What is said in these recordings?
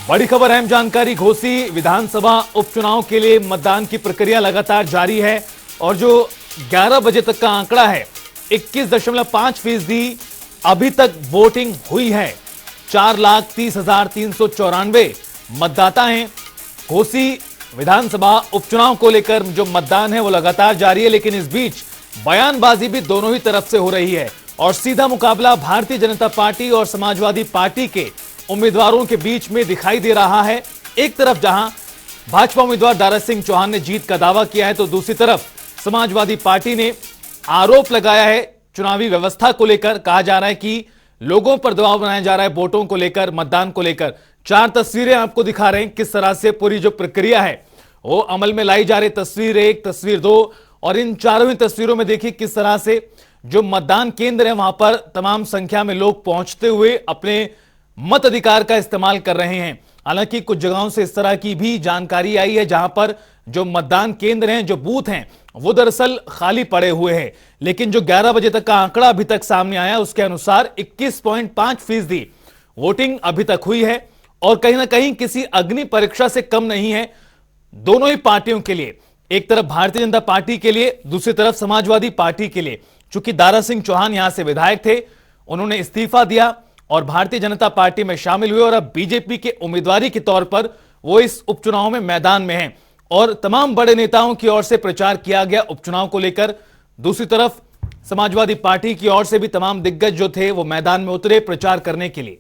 बड़ी खबर, अहम जानकारी। घोसी विधानसभा उपचुनाव के लिए मतदान की प्रक्रिया लगातार जारी है और जो 11 बजे तक का आंकड़ा है 21.5% अभी तक वोटिंग हुई है। 4,30,394 मतदाता हैं। घोसी विधानसभा उपचुनाव को लेकर जो मतदान है वो लगातार जारी है, लेकिन इस बीच बयानबाजी भी दोनों ही तरफ से हो रही है और सीधा मुकाबला भारतीय जनता पार्टी और समाजवादी पार्टी के उम्मीदवारों के बीच में दिखाई दे रहा है। एक तरफ जहां भाजपा उम्मीदवार दारा सिंह चौहान ने जीत का दावा किया है, तो दूसरी तरफ समाजवादी पार्टी ने आरोप लगाया है चुनावी व्यवस्था को लेकर। कहा जा रहा है कि लोगों पर दबाव बनाया जा रहा है वोटों को लेकर, मतदान को लेकर। 4 तस्वीरें आपको दिखा रहे हैं किस तरह से पूरी जो प्रक्रिया है वो अमल में लाई जा रही। तस्वीर 1, तस्वीर 2 और इन चारों ही तस्वीरों में देखिए किस तरह से जो मतदान केंद्र है वहां पर तमाम संख्या में लोग पहुंचते हुए अपने मत अधिकार का इस्तेमाल कर रहे हैं। हालांकि कुछ जगहों से इस तरह की भी जानकारी आई है जहां पर जो मतदान केंद्र हैं, जो बूथ हैं, वो दरअसल खाली पड़े हुए हैं। लेकिन जो 11 बजे तक का आंकड़ा अभी तक सामने आया उसके अनुसार 21.5% वोटिंग अभी तक हुई है और कहीं ना कहीं किसी अग्नि परीक्षा से कम नहीं है दोनों ही पार्टियों के लिए। एक तरफ भारतीय जनता पार्टी के लिए, दूसरी तरफ समाजवादी पार्टी के लिए। चूंकि दारा सिंह चौहान यहां से विधायक थे, उन्होंने इस्तीफा दिया और भारतीय जनता पार्टी में शामिल हुए और अब बीजेपी के उम्मीदवारी के तौर पर वो इस उपचुनाव में मैदान में हैं और तमाम बड़े नेताओं की ओर से प्रचार किया गया उपचुनाव को लेकर। दूसरी तरफ समाजवादी पार्टी की ओर से भी तमाम दिग्गज जो थे वो मैदान में उतरे प्रचार करने के लिए।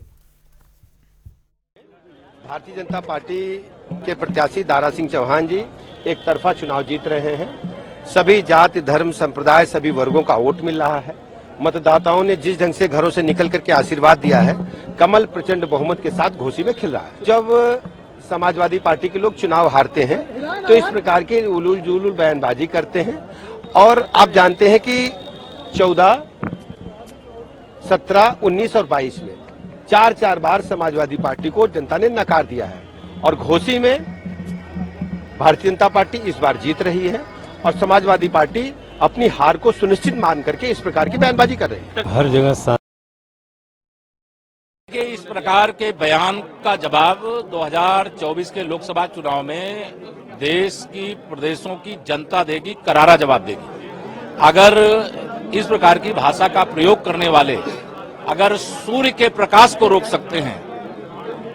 भारतीय जनता पार्टी के प्रत्याशी दारा सिंह चौहान जी एक तरफा चुनाव जीत रहे हैं। सभी जाति, धर्म, संप्रदाय, सभी वर्गों का वोट मिल रहा है। मतदाताओं ने जिस ढंग से घरों से निकल करके आशीर्वाद दिया है, कमल प्रचंड बहुमत के साथ घोसी में खिल रहा है। जब समाजवादी पार्टी के लोग चुनाव हारते हैं तो इस प्रकार के उलूल जुलूल बयानबाजी करते हैं और आप जानते हैं कि 14, 17, 19 और 22 में 4 बार समाजवादी पार्टी को जनता ने नकार दिया है और घोसी में भारतीय जनता पार्टी इस बार जीत रही है और समाजवादी पार्टी अपनी हार को सुनिश्चित मान करके इस प्रकार की बयानबाजी कर रही है। हर जगह के इस प्रकार के बयान का जवाब 2024 के लोकसभा चुनाव में देश की, प्रदेशों की जनता देगी, करारा जवाब देगी। अगर इस प्रकार की भाषा का प्रयोग करने वाले अगर सूर्य के प्रकाश को रोक सकते हैं,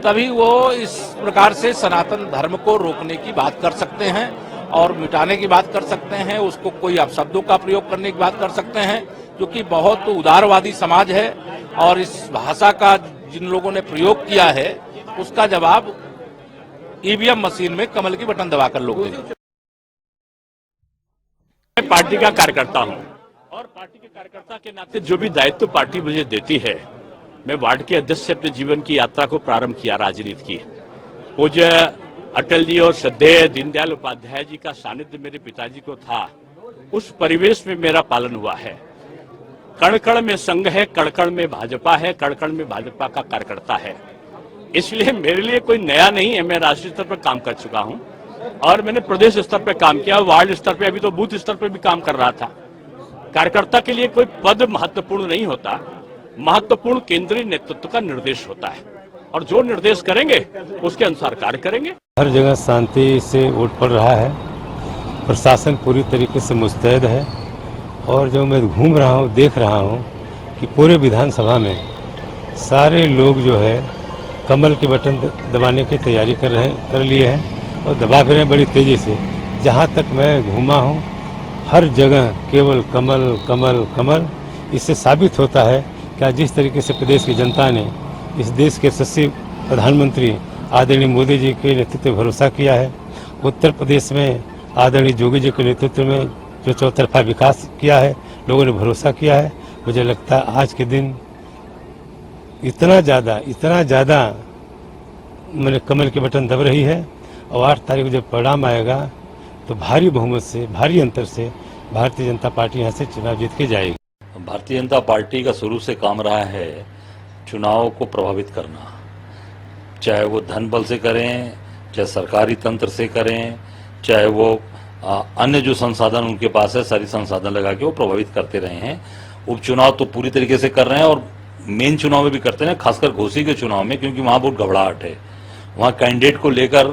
तभी वो इस प्रकार से सनातन धर्म को रोकने की बात कर सकते हैं और मिटाने की बात कर सकते हैं। उसको कोई अपशब्दों का प्रयोग करने की बात कर सकते हैं, क्योंकि बहुत उदारवादी समाज है और इस भाषा का जिन लोगों ने प्रयोग किया है उसका जवाब ईवीएम मशीन में कमल की बटन दबाकर लोग देंगे। मैं पार्टी का कार्यकर्ता हूं और पार्टी के कार्यकर्ता के नाते जो भी दायित्व पार्टी मुझे देती है, मैं वार्ड के अध्यक्ष से अपने जीवन की यात्रा को प्रारंभ किया राजनीति की। पूज्य अटल जी और श्रद्धेय दीनदयाल उपाध्याय जी का सानिध्य मेरे पिताजी को था। उस परिवेश में मेरा पालन हुआ है। कण कण में संघ है, कण कण में भाजपा है, कण कण में भाजपा का कार्यकर्ता है। इसलिए मेरे लिए कोई नया नहीं है। मैं राष्ट्रीय स्तर पर काम कर चुका हूं और मैंने प्रदेश स्तर पर काम किया, वार्ड स्तर पर, अभी तो बूथ स्तर पर भी काम कर रहा था। कार्यकर्ता के लिए कोई पद महत्वपूर्ण नहीं होता, महत्वपूर्ण केंद्रीय नेतृत्व का निर्देश होता है और जो निर्देश करेंगे उसके अनुसार कार्य करेंगे। हर जगह शांति से वोट पड़ रहा है। प्रशासन पूरी तरीके से मुस्तैद है और जो मैं घूम रहा हूँ, देख रहा हूँ कि पूरे विधानसभा में सारे लोग जो है कमल के बटन दबाने की तैयारी कर लिए हैं और दबा भी रहे हैं बड़ी तेजी से। जहाँ तक मैं घूमा हूँ हर जगह केवल कमल कमल कमल। इससे साबित होता है कि आज जिस तरीके से प्रदेश की जनता ने इस देश के यशस्वी प्रधानमंत्री आदरणीय मोदी जी के नेतृत्व में भरोसा किया है, उत्तर प्रदेश में आदरणीय योगी जी के नेतृत्व में जो चौतरफा विकास किया है, लोगों ने भरोसा किया है। मुझे लगता है आज के दिन इतना ज़्यादा मैंने कमल के बटन दब रही है और 8 तारीख को जब परिणाम आएगा तो भारी बहुमत से, भारी अंतर से भारतीय जनता पार्टी यहाँ से चुनाव जीत के जाएगी। भारतीय जनता पार्टी का शुरू से काम रहा है चुनाव को प्रभावित करना, चाहे वो धन बल से करें, चाहे सरकारी तंत्र से करें, चाहे वो अन्य जो संसाधन उनके पास है, सारी संसाधन लगा के वो प्रभावित करते रहे हैं। उपचुनाव तो पूरी तरीके से कर रहे हैं और मेन चुनाव में भी करते हैं, खासकर घोसी के चुनाव में, क्योंकि वहां बहुत घबराहट है। वहाँ कैंडिडेट को लेकर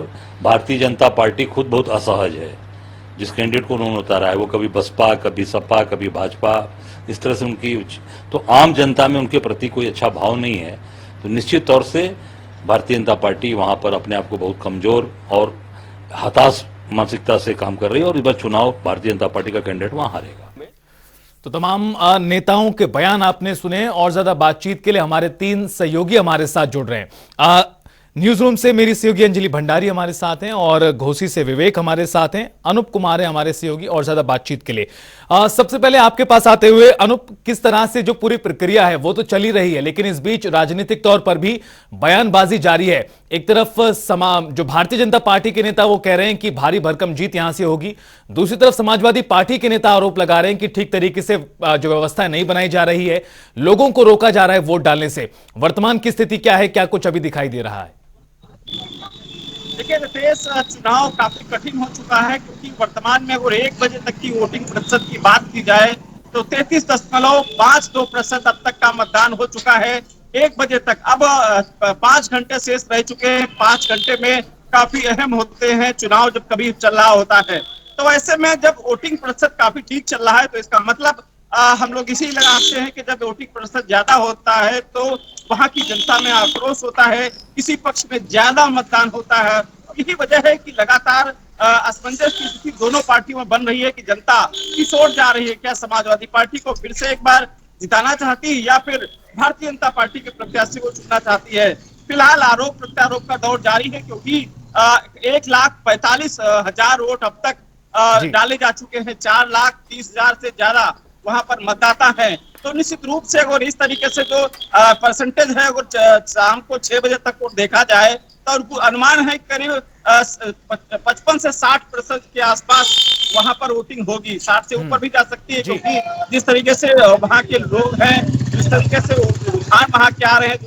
भारतीय जनता पार्टी खुद बहुत असहज है। जिस कैंडिडेट को उन्होंने उतारा है वो कभी बसपा, कभी सपा, कभी भाजपा, इस तरह से उनकी, तो आम जनता में उनके प्रति कोई अच्छा भाव नहीं है। तो निश्चित तौर से भारतीय जनता पार्टी वहाँ पर अपने आप को बहुत कमजोर और हताश मानसिकता से काम कर रही है और इस बार चुनाव भारतीय जनता पार्टी का कैंडिडेट वहाँ हारेगा। तो तमाम नेताओं के बयान आपने सुने और ज्यादा बातचीत के लिए हमारे 3 सहयोगी हमारे साथ जुड़ रहे हैं। न्यूज रूम से मेरी सहयोगी अंजलि भंडारी हमारे साथ हैं और घोसी से विवेक हमारे साथ हैं, अनूप कुमार है हमारे सहयोगी और ज्यादा बातचीत के लिए। सबसे पहले आपके पास आते हुए अनूप, किस तरह से जो पूरी प्रक्रिया है वो तो चली रही है, लेकिन इस बीच राजनीतिक तौर पर भी बयानबाजी जारी है। एक तरफ जो भारतीय जनता पार्टी के नेता वो कह रहे हैं कि भारी भरकम जीत यहां से होगी, दूसरी तरफ समाजवादी पार्टी के नेता आरोप लगा रहे हैं कि ठीक तरीके से जो व्यवस्था नहीं बनाई जा रही है, लोगों को रोका जा रहा है वोट डालने से। वर्तमान की स्थिति क्या है, क्या कुछ अभी दिखाई दे रहा है? देखिए, देश चुनाव काफी कठिन हो चुका है, क्योंकि वर्तमान में अगर 1 बजे तक की वोटिंग प्रतिशत की बात की जाए तो 33.52% अब तक का मतदान हो चुका है। 1 बजे तक अब 5 घंटे शेष रह चुके हैं। 5 घंटे में काफी अहम होते हैं चुनाव जब कभी चल रहा होता है। तो ऐसे में जब वोटिंग प्रतिशत काफी ठीक चल रहा है तो इसका मतलब हम लोग इसी लगाते हैं कि जब वोटिंग प्रतिशत ज्यादा होता है तो वहां की जनता में आक्रोश होता है, किसी पक्ष में ज्यादा मतदान होता है। यही वजह है कि लगातार असमंजस की स्थिति दोनों पार्टियों में बन रही है कि जनता किस ओर जा रही है। क्या समाजवादी पार्टी को फिर से एक बार जिताना चाहती है या फिर भारतीय जनता पार्टी के प्रत्याशी को चुनना चाहती है। फिलहाल आरोप प्रत्यारोप का दौर जारी है, क्योंकि 1,45,000 वोट अब तक डाले जा चुके हैं। 4,30,000 से ज्यादा वहां पर मतदाता हैं। तो निश्चित रूप से अगर इस तरीके से जो परसेंटेज है, अगर शाम को 6 बजे तक को देखा जाए तो अनुमान है करीब 55 से 60% के आसपास वहां पर वोटिंग होगी। 60 से ऊपर भी जा सकती है, क्योंकि जिस तरीके से वहां के लोग हैं, जिस तरीके से रुझान वहां के आ रहे हैं,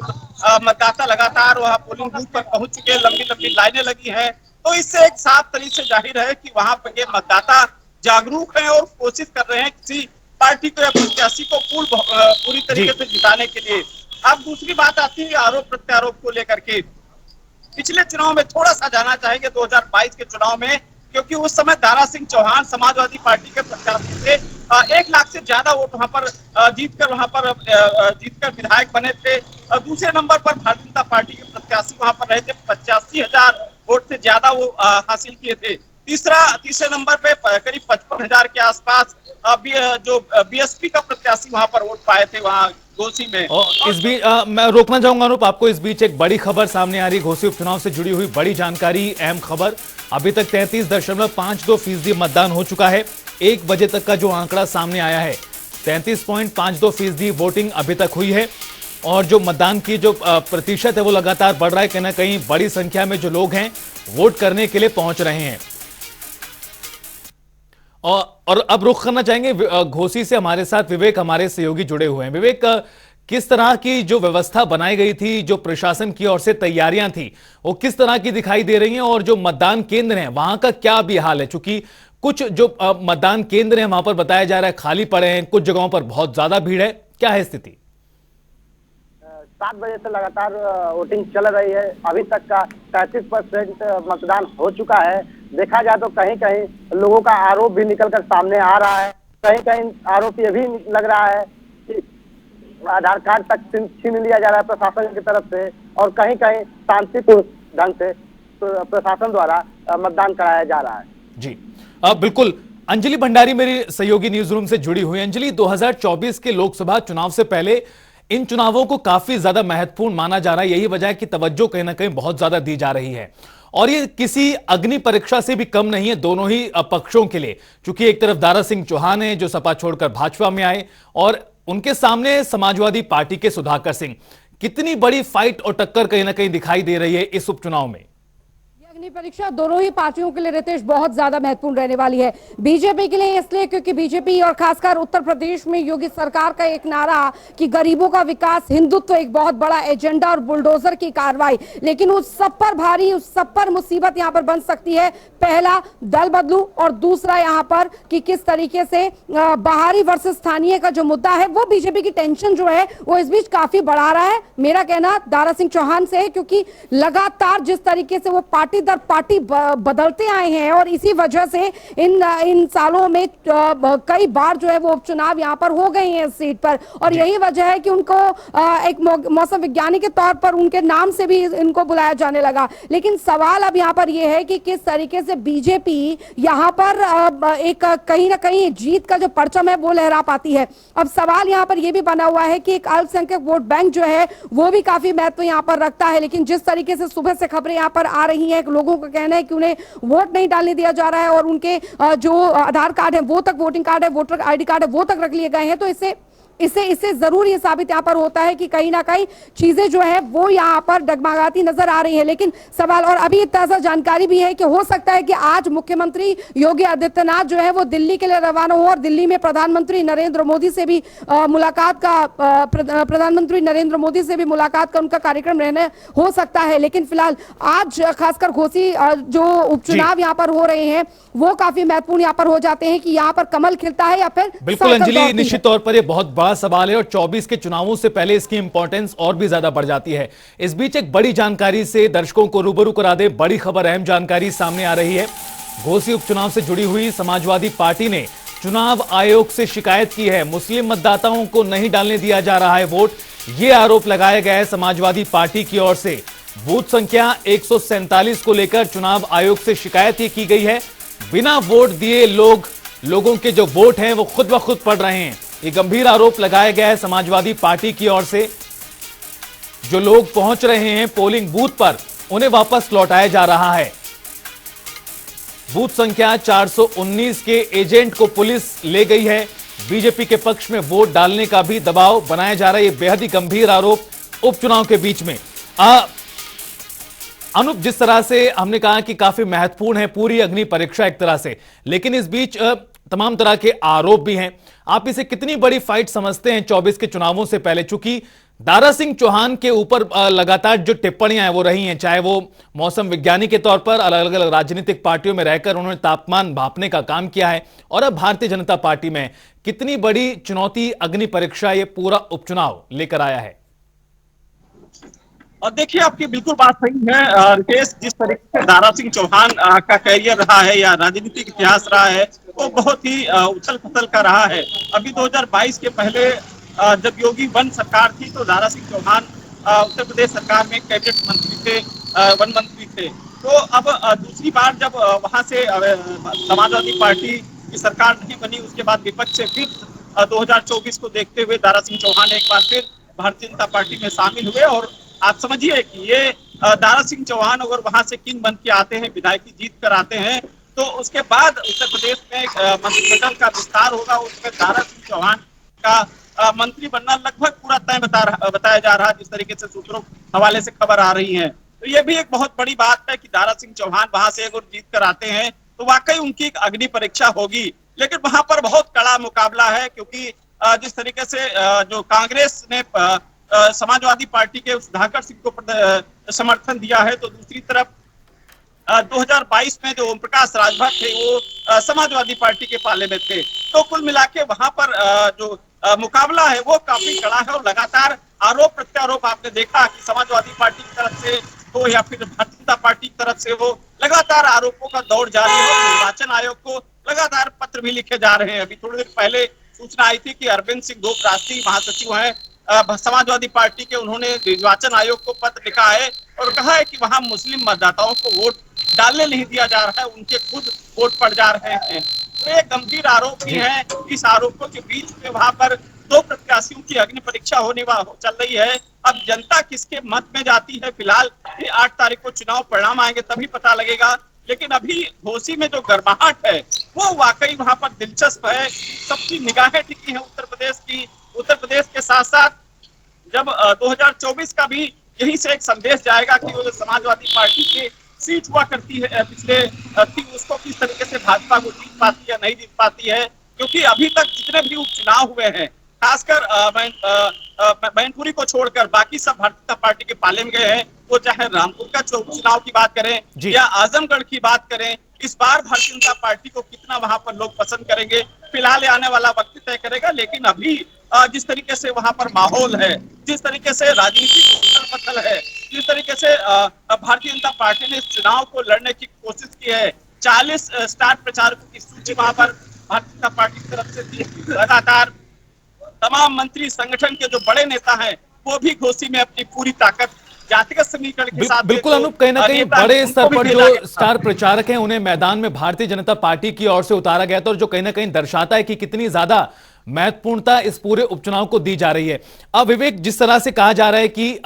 मतदाता लगातार वहां पोलिंग बूथ पर पहुंच चुके हैं, लंबी लंबी लाइनें लगी हैं। तो इससे एक साफ तरीके से जाहिर है कि वहां पर ये मतदाता जागरूक है और कोशिश कर रहे हैं किसी पार्टी को या प्रत्याशी को पूरी तरीके से जिताने के लिए। अब दूसरी बात आती है आरोप प्रत्यारोप को लेकर के। पिछले चुनाव में थोड़ा सा जाना चाहेंगे 2022 के चुनाव में, क्योंकि उस समय दारा सिंह चौहान समाजवादी पार्टी के प्रत्याशी थे। 1 लाख से ज्यादा वोट वहां पर जीतकर विधायक बने थे। दूसरे नंबर पर भारतीय जनता पार्टी के प्रत्याशी वहां पर रहे थे, 85,000 वोट से ज्यादा वो हासिल किए थे। तीसरे नंबर पे करीब 55,000 के आसपास जो बीएसपी का प्रत्याशी वहां पर वोट पाए थे वहां घोसी में। और इस बीच मैं रोकना चाहूंगा अनूप आपको, इस बीच एक बड़ी खबर सामने आ रही, घोसी उपचुनाव से जुड़ी हुई बड़ी जानकारी, अहम खबर। अभी तक 33.52% मतदान हो चुका है। 1 बजे तक का जो आंकड़ा सामने आया है, 33.52% वोटिंग अभी तक हुई है और जो मतदान की जो प्रतिशत है वो लगातार बढ़ रहा है। कहीं ना कहीं बड़ी संख्या में जो लोग हैं वोट करने के लिए पहुंच रहे हैं। और अब रुख करना चाहेंगे घोसी से, हमारे साथ विवेक हमारे सहयोगी जुड़े हुए हैं। विवेक, किस तरह की जो व्यवस्था बनाई गई थी, जो प्रशासन की ओर से तैयारियां थी, वो किस तरह की दिखाई दे रही हैं और जो मतदान केंद्र हैं वहां का क्या अभी हाल है? चूंकि कुछ जो मतदान केंद्र हैं वहां पर बताया जा रहा है खाली पड़े हैं, कुछ जगहों पर बहुत ज्यादा भीड़ है, क्या है स्थिति? 7 बजे से लगातार वोटिंग चल रही है। अभी तक का 33% मतदान हो चुका है। देखा जाए तो कहीं कहीं लोगों का आरोप भी निकलकर सामने आ रहा है। कहीं कहीं आरोप ये भी लग रहा है कि आधार कार्ड तक छीन लिया जा रहा है प्रशासन की तरफ से, और कहीं कहीं शांतिपूर्ण ढंग से प्रशासन द्वारा मतदान कराया जा रहा है। जी बिल्कुल। अंजलि भंडारी मेरी सहयोगी न्यूज रूम से जुड़ी हुई। अंजलि, 2024 के लोकसभा चुनाव से पहले इन चुनावों को काफी ज्यादा महत्वपूर्ण माना जा रहा है। यही वजह है कि तवज्जो कहीं ना कहीं बहुत ज्यादा दी जा रही है और ये किसी अग्नि परीक्षा से भी कम नहीं है दोनों ही पक्षों के लिए। चूंकि एक तरफ दारा सिंह चौहान है जो सपा छोड़कर भाजपा में आए और उनके सामने समाजवादी पार्टी के सुधाकर सिंह। कितनी बड़ी फाइट और टक्कर कहीं ना कहीं दिखाई दे रही है इस उपचुनाव में? अग्नि परीक्षा दोनों ही पार्टियों के लिए रितेश बहुत ज्यादा महत्वपूर्ण रहने वाली है। बीजेपी के लिए इसलिए क्योंकि बीजेपी और खासकर उत्तर प्रदेश में योगी सरकार का एक नारा कि गरीबों का विकास, हिंदुत्व एक बहुत बड़ा एजेंडा और बुलडोजर की कार्रवाई, लेकिन उस सब पर भारी, उस सब पर मुसीबत यहाँ पर बन सकती है। पहला दल बदलू और दूसरा यहाँ पर कि किस तरीके से बाहरी वर्सेस स्थानीय का जो मुद्दा है वो बीजेपी की टेंशन जो है वो इस बीच काफी बढ़ा रहा है। मेरा कहना दारा सिंह चौहान से है क्योंकि लगातार जिस तरीके से वो पार्टी दर पार्टी बदलते आए हैं और इसी वजह से इन सालों में कई बार जो है वो उपचुनाव यहाँ पर हो गए हैं इस सीट पर, और यही वजह है कि उनको एक मौसम विज्ञानी के तौर पर उनके नाम से भी इनको बुलाया जाने लगा। लेकिन सवाल अब यहाँ पर यह है कि किस तरीके से बीजेपी यहाँ पर एक कहीं ना कहीं जीत का जो परचम है वो लहरा पाती है। अब सवाल यहाँ पर यह भी बना हुआ है कि एक अल्पसंख्यक वोट बैंक जो है वो भी काफी महत्व यहाँ पर रखता है, लेकिन जिस तरीके से सुबह से खबरें यहाँ पर आ रही हैं, लोगों का कहना है कि उन्हें वोट नहीं डालने दिया जा रहा है और उनके जो आधार कार्ड है वो तक, वोटिंग कार्ड है, वोटर आईडी कार्ड है वो तक रख लिए गए हैं, तो इससे जरूर ये साबित यहाँ पर होता है कि कहीं ना कहीं चीजें जो है वो यहाँ पर डगमगाती नजर आ रही है। लेकिन सवाल, और अभी ताजा जानकारी भी है कि हो सकता है कि आज मुख्यमंत्री योगी आदित्यनाथ जो है वो दिल्ली के लिए रवाना हो और दिल्ली में प्रधानमंत्री नरेंद्र मोदी से भी मुलाकात का उनका कार्यक्रम रहने हो सकता है। लेकिन फिलहाल आज खासकर घोसी जो उपचुनाव यहाँ पर हो रहे हैं वो काफी महत्वपूर्ण यहाँ पर हो जाते हैं कि यहाँ पर कमल खिलता है या फिर। बिल्कुल अंजलि, निश्चित तौर पर ये बहुत बड़ा सवाल है और 24 के चुनावों से पहले इसकी इंपॉर्टेंस और भी ज्यादा बढ़ जाती है। इस बीच एक बड़ी जानकारी से दर्शकों को रूबरू करा दे, बड़ी खबर, अहम जानकारी सामने आ रही है। घोसी उपचुनाव से जुड़ी हुई समाजवादी पार्टी ने चुनाव आयोग से शिकायत की है। मुस्लिम मतदाताओं को नहीं डालने दिया जा रहा है वोट, ये आरोप लगाया गया है समाजवादी पार्टी की ओर से। बूथ संख्या 147 को लेकर चुनाव आयोग से शिकायत ये की गई है। बिना वोट दिए लोगों के जो वोट हैं वो खुद ब खुद पड़ रहे हैं, ये गंभीर आरोप लगाया गया है समाजवादी पार्टी की ओर से। जो लोग पहुंच रहे हैं पोलिंग बूथ पर उन्हें वापस लौटाया जा रहा है। बूथ संख्या 419 के एजेंट को पुलिस ले गई है। बीजेपी के पक्ष में वोट डालने का भी दबाव बनाया जा रहा है। ये बेहद ही गंभीर आरोप उपचुनाव के बीच में। अनुप, जिस तरह से हमने कहा कि काफी महत्वपूर्ण है पूरी अग्नि परीक्षा एक तरह से, लेकिन इस बीच तमाम तरह के आरोप भी हैं। आप इसे कितनी बड़ी फाइट समझते हैं 24 के चुनावों से पहले? चूंकि दारा सिंह चौहान के ऊपर लगातार जो टिप्पणियां हैं वो रही हैं, चाहे वो मौसम विज्ञानी के तौर पर अलग अलग राजनीतिक पार्टियों में रहकर उन्होंने तापमान भापने का काम किया है, और अब भारतीय जनता पार्टी में कितनी बड़ी चुनौती अग्नि परीक्षा ये पूरा उपचुनाव लेकर आया है? और देखिए, आपकी बिल्कुल बात सही है रितेश। जिस तरीके से दारा सिंह चौहान का कैरियर रहा है या राजनीतिक इतिहास रहा है वो बहुत ही उछल पथल का रहा है। अभी 2022 के पहले जब योगी वन सरकार थी तो दारा सिंह चौहान उत्तर प्रदेश सरकार में कैबिनेट मंत्री थे, वन मंत्री थे। तो अब दूसरी बार जब वहां से समाजवादी पार्टी की सरकार नहीं बनी, उसके बाद विपक्ष से फिर 2024 को देखते हुए दारा सिंह चौहान एक बार फिर भारतीय जनता पार्टी में शामिल हुए। और आप समझिए कि ये दारा सिंह चौहान अगर वहां से किंग बन के आते हैं, विधायकी जीत कर आते हैं, तो उसके बाद उत्तर प्रदेश में मंत्रिमंडल का विस्तार होगा। उसमें दारा सिंह चौहान का मंत्री बनना लगभग पूरा तय बताया जा रहा है, जिस तरीके से सूत्रों हवाले से खबर आ रही है। तो ये भी एक बहुत बड़ी बात है कि दारा सिंह चौहान वहां से अगर जीत कर आते हैं तो वाकई उनकी एक अग्नि परीक्षा होगी। लेकिन वहां पर बहुत कड़ा मुकाबला है, क्योंकि जिस तरीके से जो कांग्रेस ने समाजवादी पार्टी के सुधाकर सिंह को समर्थन दिया है, तो दूसरी तरफ 2022 में जो ओम प्रकाश राजभर थे वो समाजवादी पार्टी के पाले में थे। तो कुल मिला के वहां पर जो मुकाबला है वो काफी कड़ा है और लगातार आरोप प्रत्यारोप आपने देखा कि समाजवादी पार्टी की तरफ से हो या फिर भारतीय जनता पार्टी की तरफ से हो, लगातार आरोपों का दौर जारी है। निर्वाचन आयोग को लगातार पत्र भी लिखे जा रहे हैं। अभी थोड़ी देर पहले सूचना आई थी कि अरविंद सिंह गोप राष्ट्रीय महासचिव हैं समाजवादी पार्टी के, उन्होंने निर्वाचन आयोग को पत्र लिखा है और कहा है कि वहां मुस्लिम मतदाताओं को वोट डालने नहीं दिया जा रहा है, उनके खुद वोट पड़ जा रहे हैं। तो ये गंभीर आरोप भी है। इस आरोपों के बीच में वहां पर दो प्रत्याशियों की अग्नि परीक्षा चल रही है। अब जनता किसके मत में जाती है, फिलहाल ये 8 तारीख को चुनाव परिणाम आएंगे तभी पता लगेगा। लेकिन अभी घोसी में जो गर्माहट है वो वाकई वहां पर दिलचस्प है। सबकी निगाहें टिकी है उत्तर प्रदेश की। उत्तर प्रदेश के साथ साथ जब 2024 का भी यहीं से एक संदेश जाएगा कि वो समाजवादी पार्टी के सीट हुआ करती है पिछले थी, उसको किस तरीके से भाजपा को जीत पाती है, नहीं जीत पाती है, क्योंकि अभी तक जितने भी उपचुनाव हुए हैं, खासकर मैनपुरी को छोड़कर बाकी सब भारतीय जनता पार्टी के पाले में गए हैं। वो चाहे रामपुर का उपचुनाव की बात करें या आजमगढ़ की बात करें, इस बार भारतीय जनता पार्टी को कितना वहां पर लोग पसंद करेंगे, फिलहाल आने वाला वक्त तय करेगा। लेकिन अभी जिस तरीके से वहां पर माहौल है, जिस तरीके से राजनीतिक उथल पुथल है, जिस तरीके से भारतीय जनता पार्टी ने इस चुनाव को लड़ने की कोशिश की है, 40 स्टार प्रचारकों की सूची वहां पर भारतीय जनता पार्टी की तरफ से दी। लगातार तमाम मंत्री संगठन के जो बड़े नेता हैं वो भी घोसी में अपनी पूरी ताकत जातिगत समीकरण के साथ बिल्कुल अनूप, कहीं ना कहीं बड़े स्तर पर जो स्टार प्रचारक हैं उन्हें मैदान में भारतीय जनता पार्टी की ओर से उतारा गया था, और जो कहीं ना कहीं दर्शाता है कि कितनी ज्यादा महत्वपूर्णता इस पूरे उपचुनाव को दी जा रही है। अब विवेक, जिस तरह से कहा जा रहा है कि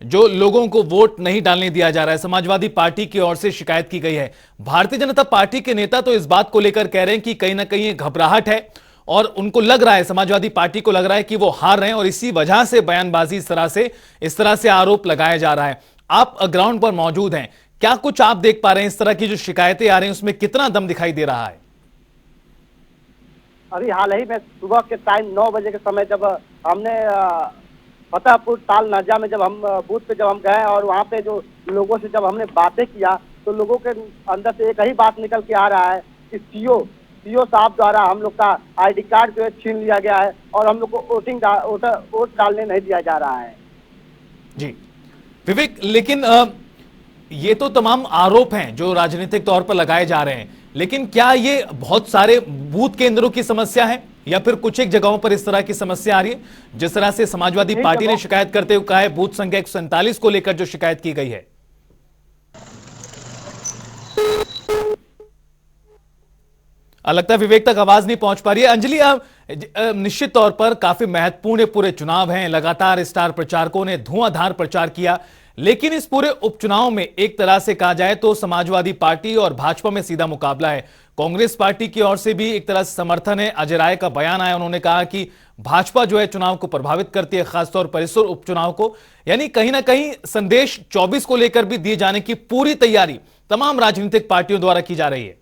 जो लोगों को वोट नहीं डालने दिया जा रहा है, समाजवादी पार्टी की ओर से शिकायत की गई है, भारतीय जनता पार्टी के नेता तो इस बात को लेकर कह रहे हैं कि कहीं ना कहीं ये घबराहट है और उनको लग रहा है, समाजवादी पार्टी को लग रहा है कि वो हार रहे हैं और इसी वजह से बयानबाजी इस तरह से आरोप लगाया जा रहा है। आप ग्राउंड पर मौजूद हैं, क्या कुछ आप देख पा रहे हैं? इस तरह की जो शिकायतें आ रही हैं उसमें कितना दम दिखाई दे रहा है? अभी हाल ही में सुबह के टाइम 9 बजे के समय जब हमने फतेहपुर ताल नाजा में जब हम बूथ पे जब हम गए और वहाँ पे जो लोगों से जब हमने बातें किया, तो लोगों के अंदर से एक ही बात निकल के आ रहा है कि सीओ साहब द्वारा हम लोग का आईडी कार्ड जो है छीन लिया गया है और हम लोग को वोट डालने नहीं दिया जा रहा है। जी विवेक, लेकिन ये तो तमाम आरोप हैं जो राजनीतिक तौर पर लगाए जा रहे हैं, लेकिन क्या ये बहुत सारे बूथ केंद्रों की समस्या है या फिर कुछ एक जगहों पर इस तरह की समस्या आ रही है? जिस तरह से समाजवादी पार्टी ने शिकायत करते हुए कहा है, बूथ संख्या 147 को लेकर जो शिकायत की गई है। लगता है विवेक तक आवाज नहीं पहुंच पा रही है। अंजलि, निश्चित तौर पर काफी महत्वपूर्ण पूरे चुनाव हैं, लगातार स्टार प्रचारकों ने धुआंधार प्रचार किया, लेकिन इस पूरे उपचुनाव में एक तरह से कहा जाए तो समाजवादी पार्टी और भाजपा में सीधा मुकाबला है। कांग्रेस पार्टी की ओर से भी एक तरह से समर्थन है। अजय राय का बयान आया, उन्होंने कहा कि भाजपा जो है चुनाव को प्रभावित करती है, खासतौर पर इस उपचुनाव को, यानी कहीं ना कहीं संदेश 24 को लेकर भी दिए जाने की पूरी तैयारी तमाम राजनीतिक पार्टियों द्वारा की जा रही है।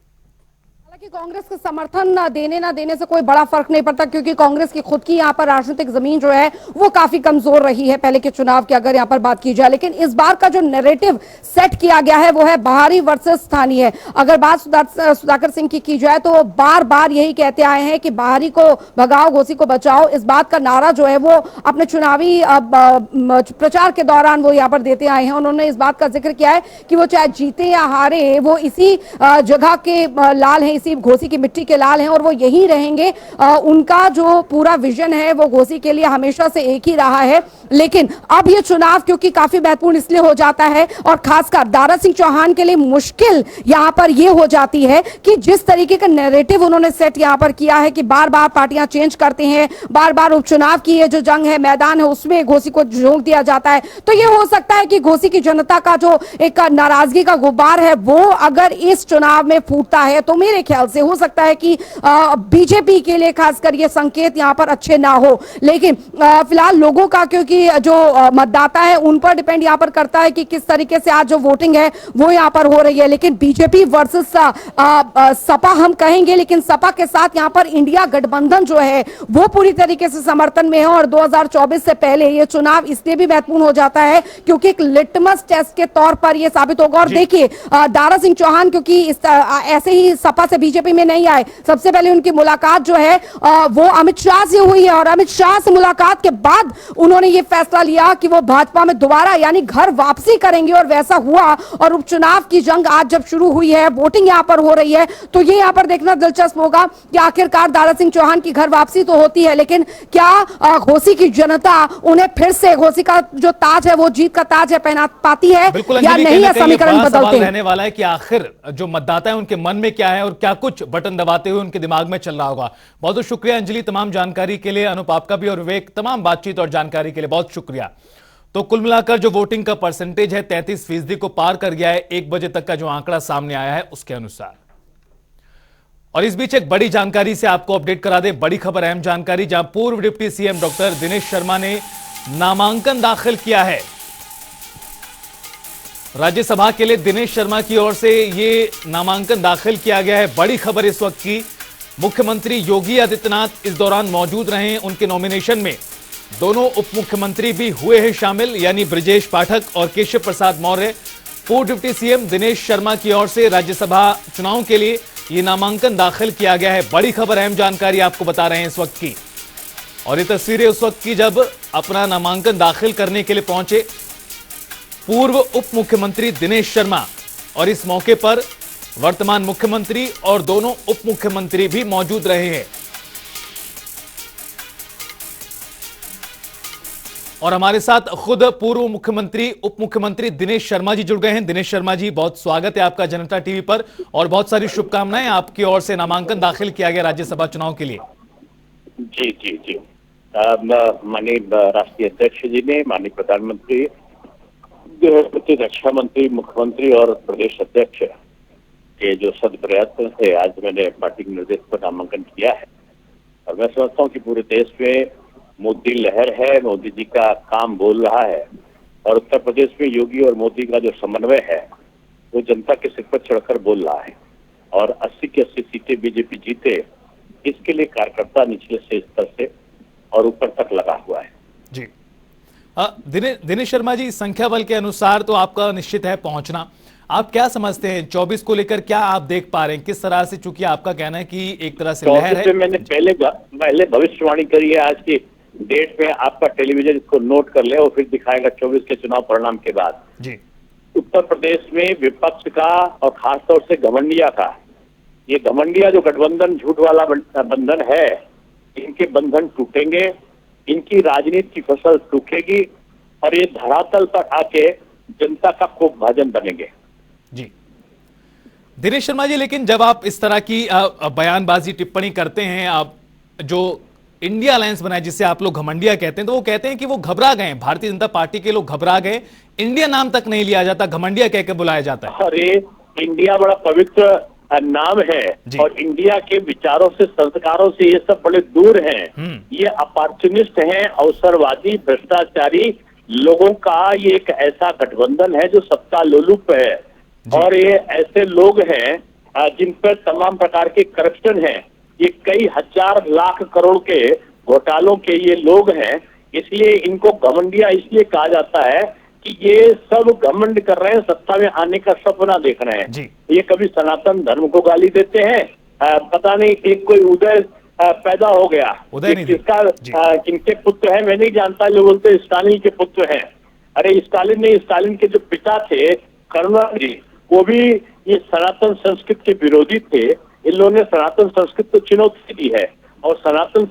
कि कांग्रेस के समर्थन देने ना देने से कोई बड़ा फर्क नहीं पड़ता, क्योंकि कांग्रेस की खुद की यहाँ पर राजनीतिक जमीन जो है वो काफी कमजोर रही है पहले के चुनाव की, अगर यहाँ पर बात की जाए। लेकिन इस बार का जो नैरेटिव सेट किया गया है वो है बाहरी वर्सेस स्थानीय। अगर बात सुधाकर सिंह की जाए तो बार बार यही कहते आए हैं कि बाहरी को भगाओ, घोसी को बचाओ। इस बात का नारा जो है वो अपने चुनावी प्रचार के दौरान वो यहाँ पर देते आए हैं। उन्होंने इस बात का जिक्र किया है कि वो चाहे जीते या हारे, वो इसी जगह के लाल है, घोसी की मिट्टी के लाल हैं और वो यही रहेंगे। उनका जो पूरा विजन है वो घोसी के लिए हमेशा से एक ही रहा है। लेकिन अब ये चुनाव क्योंकि काफी महत्वपूर्ण इसलिए हो जाता है और खासकर दारा सिंह चौहान के लिए मुश्किल यहां पर ये हो जाती है कि जिस तरीके का नैरेटिव उन्होंने सेट यहां पर किया है कि बार बार पार्टियां चेंज करते हैं, बार बार उपचुनाव की ये जो जंग है, मैदान है, उसमें घोसी को झोंक दिया जाता है। तो ये हो सकता है कि घोसी की जनता का जो एक नाराजगी का गुब्बार है वो अगर इस चुनाव में फूटता है तो मेरे ख्याल से हो सकता है कि बीजेपी के लिए खासकर ये संकेत यहां पर अच्छे ना हो। लेकिन फिलहाल लोगों का, क्योंकि जो मतदाता है उन पर डिपेंड यहां पर करता है कि किस तरीके से आज जो वोटिंग है वो यहां पर हो रही है। लेकिन बीजेपी वर्सेस सपा हम कहेंगे, लेकिन सपा के साथ यहां पर इंडिया गठबंधन जो है वो पूरी तरीके से समर्थन में है। और 2024 से पहले ये चुनाव इसलिए भी महत्वपूर्ण हो जाता है क्योंकि एक लिटमस टेस्ट के तौर पर ये साबित होगा। और देखिए दारा सिंह चौहान क्योंकि ऐसे ही सपा से बीजेपी में नहीं आए, सबसे पहले उनकी मुलाकात जो है वो अमित शाह से हुई है और अमित शाह से मुलाकात के बाद उन्होंने ये फैसला लिया कि वो भाजपा में दोबारा यानी घर वापसी करेंगे और वैसा हुआ। और उपचुनाव की जंग आज जब शुरू हुई है, वोटिंग यहां पर हो रही है, तो ये यहां पर देखना दिलचस्प होगा कि आखिरकार दारा सिंह चौहान की घर वापसी तो होती है, लेकिन क्या घोसी की जनता उन्हें फिर से घोसी का जो ताज है वो जीत का ताज है पहना पाती है या नहीं? है समीकरण बदलते रहने वाला है कि आखिर जो मतदाता है उनके मन में क्या है और क्या कुछ बटन दबाते हुए उनके दिमाग में चल रहा होगा। बहुत बहुत शुक्रिया अंजलि तमाम जानकारी के लिए, अनुप आपका भी, और विवेक तमाम बातचीत और जानकारी के लिए बहुत शुक्रिया। तो कुल मिलाकर जो वोटिंग का परसेंटेज है 33% को पार कर गया है 1 बजे तक का जो आंकड़ा सामने आया है उसके अनुसार। और इस बीच एक बड़ी जानकारी से आपको अपडेट करा दें, बड़ी खबर, अहम जानकारी, जहां पूर्व deputy CM doctor Dinesh Sharma ने नामांकन दाखिल किया है। राज्यसभा के लिए दिनेश शर्मा की ओर से ये नामांकन दाखिल किया गया है। बड़ी खबर इस वक्त की, मुख्यमंत्री योगी आदित्यनाथ इस दौरान मौजूद रहे। उनके नॉमिनेशन में दोनों उप मुख्यमंत्री भी हुए हैं शामिल, यानी ब्रजेश पाठक और केशव प्रसाद मौर्य। पूर्व डिप्टी सीएम दिनेश शर्मा की ओर से राज्यसभा चुनाव के लिए ये नामांकन दाखिल किया गया है। बड़ी खबर, अहम जानकारी आपको बता रहे हैं इस वक्त की। और ये तस्वीरें उस वक्त की जब अपना नामांकन दाखिल करने के लिए पहुंचे पूर्व उप मुख्यमंत्री दिनेश शर्मा, और इस मौके पर वर्तमान मुख्यमंत्री और दोनों उप मुख्यमंत्री भी मौजूद रहे हैं। और हमारे साथ खुद पूर्व मुख्यमंत्री उप मुख्यमंत्री दिनेश शर्मा जी जुड़ गए हैं। दिनेश शर्मा जी, बहुत स्वागत है आपका जनता टीवी पर और बहुत सारी शुभकामनाएं। आपकी ओर से नामांकन दाखिल किया गया राज्यसभा चुनाव के लिए। जी जी जी, माननीय राष्ट्रीय अध्यक्ष जी ने, माननीय प्रधानमंत्री, रक्षा मंत्री, मुख्यमंत्री और प्रदेश अध्यक्ष के जो सदप्रयत्न थे, आज मैंने पार्टी के निर्देश पर नामांकन किया है। और मैं समझता हूँ कि पूरे देश में मोदी लहर है, मोदी जी का काम बोल रहा है, और उत्तर प्रदेश में योगी और मोदी का जो समन्वय है वो जनता के सिर पर चढ़कर बोल रहा है। और 80 की 80 सीटें बीजेपी जीते, इसके लिए कार्यकर्ता निचले से स्तर से और ऊपर तक लगा हुआ है। जी, दिनेश शर्मा जी, संख्या बल के अनुसार तो आपका निश्चित है पहुंचना। आप क्या समझते हैं 24 को लेकर, क्या आप देख पा रहे हैं किस तरह से? चूंकि आपका कहना है कि एक तरह से लहर है। मैंने पहले भविष्यवाणी करी है, आज की डेट में आपका टेलीविजन इसको नोट कर ले और फिर दिखाएगा 24 के चुनाव परिणाम के बाद। जी, उत्तर प्रदेश में विपक्ष का और खासतौर से घमंडिया का, ये घमंडिया जो गठबंधन झूठ वाला बंधन है, इनके बंधन टूटेंगे, इनकी राजनीति की फसल सूखेगी और ये धरातल पर आके जनता का खूब भाजन बनेंगे। जी दिनेश शर्मा जी, लेकिन जब आप इस तरह की बयानबाजी टिप्पणी करते हैं, आप जो इंडिया अलायंस बनाए जिसे आप लोग घमंडिया कहते हैं, तो वो कहते हैं कि वो घबरा गए, भारतीय जनता पार्टी के लोग घबरा गए, इंडिया नाम तक नहीं लिया जाता, घमंडिया कह के बुलाया जाता है। अरे इंडिया बड़ा पवित्र नाम है और इंडिया के विचारों से, संस्कारों से ये सब बड़े दूर हैं। ये अपॉर्चुनिस्ट हैं, अवसरवादी, भ्रष्टाचारी लोगों का ये एक ऐसा गठबंधन है जो सत्ता लोलुप है। और ये ऐसे लोग हैं जिन पर तमाम प्रकार के करप्शन है। ये कई हजार लाख करोड़ के घोटालों के ये लोग हैं, इसलिए इनको घमंडिया इसलिए कहा जाता है कि ये सब घमंड कर रहे हैं, सत्ता में आने का सपना देख रहे हैं। ये कभी सनातन धर्म को गाली देते हैं, पता नहीं एक कोई उदय पैदा हो गया, किसका किनके पुत्र है मैं नहीं जानता, लोग बोलते स्टालिन के पुत्र हैं। अरे स्टालिन नहीं, स्टालिन के जो पिता थे करुणानिधि, वो भी ये सनातन संस्कृत के विरोधी थे। इन लोगों ने सनातन संस्कृत को चुनौती दी है और सनातन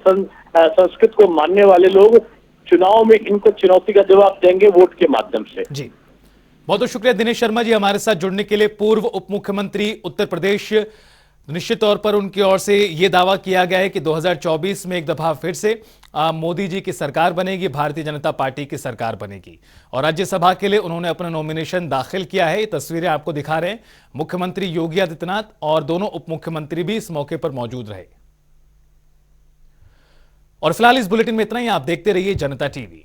संस्कृत को मानने वाले लोग चुनाव में इनको चुनौती का जवाब देंगे वोट के माध्यम से। जी, बहुत बहुत शुक्रिया दिनेश शर्मा जी हमारे साथ जुड़ने के लिए। पूर्व उप मुख्यमंत्री उत्तर प्रदेश, निश्चित तौर पर उनकी ओर से यह दावा किया गया है कि 2024 में एक दफा फिर से मोदी जी की सरकार बनेगी, भारतीय जनता पार्टी की सरकार बनेगी। और राज्यसभा के लिए उन्होंने अपना नॉमिनेशन दाखिल किया है। ये तस्वीरें आपको दिखा रहे हैं, मुख्यमंत्री योगी आदित्यनाथ और दोनों उप मुख्यमंत्री भी इस मौके पर मौजूद रहे। और फिलहाल इस बुलेटिन में इतना ही। आप देखते रहिए जनता टीवी।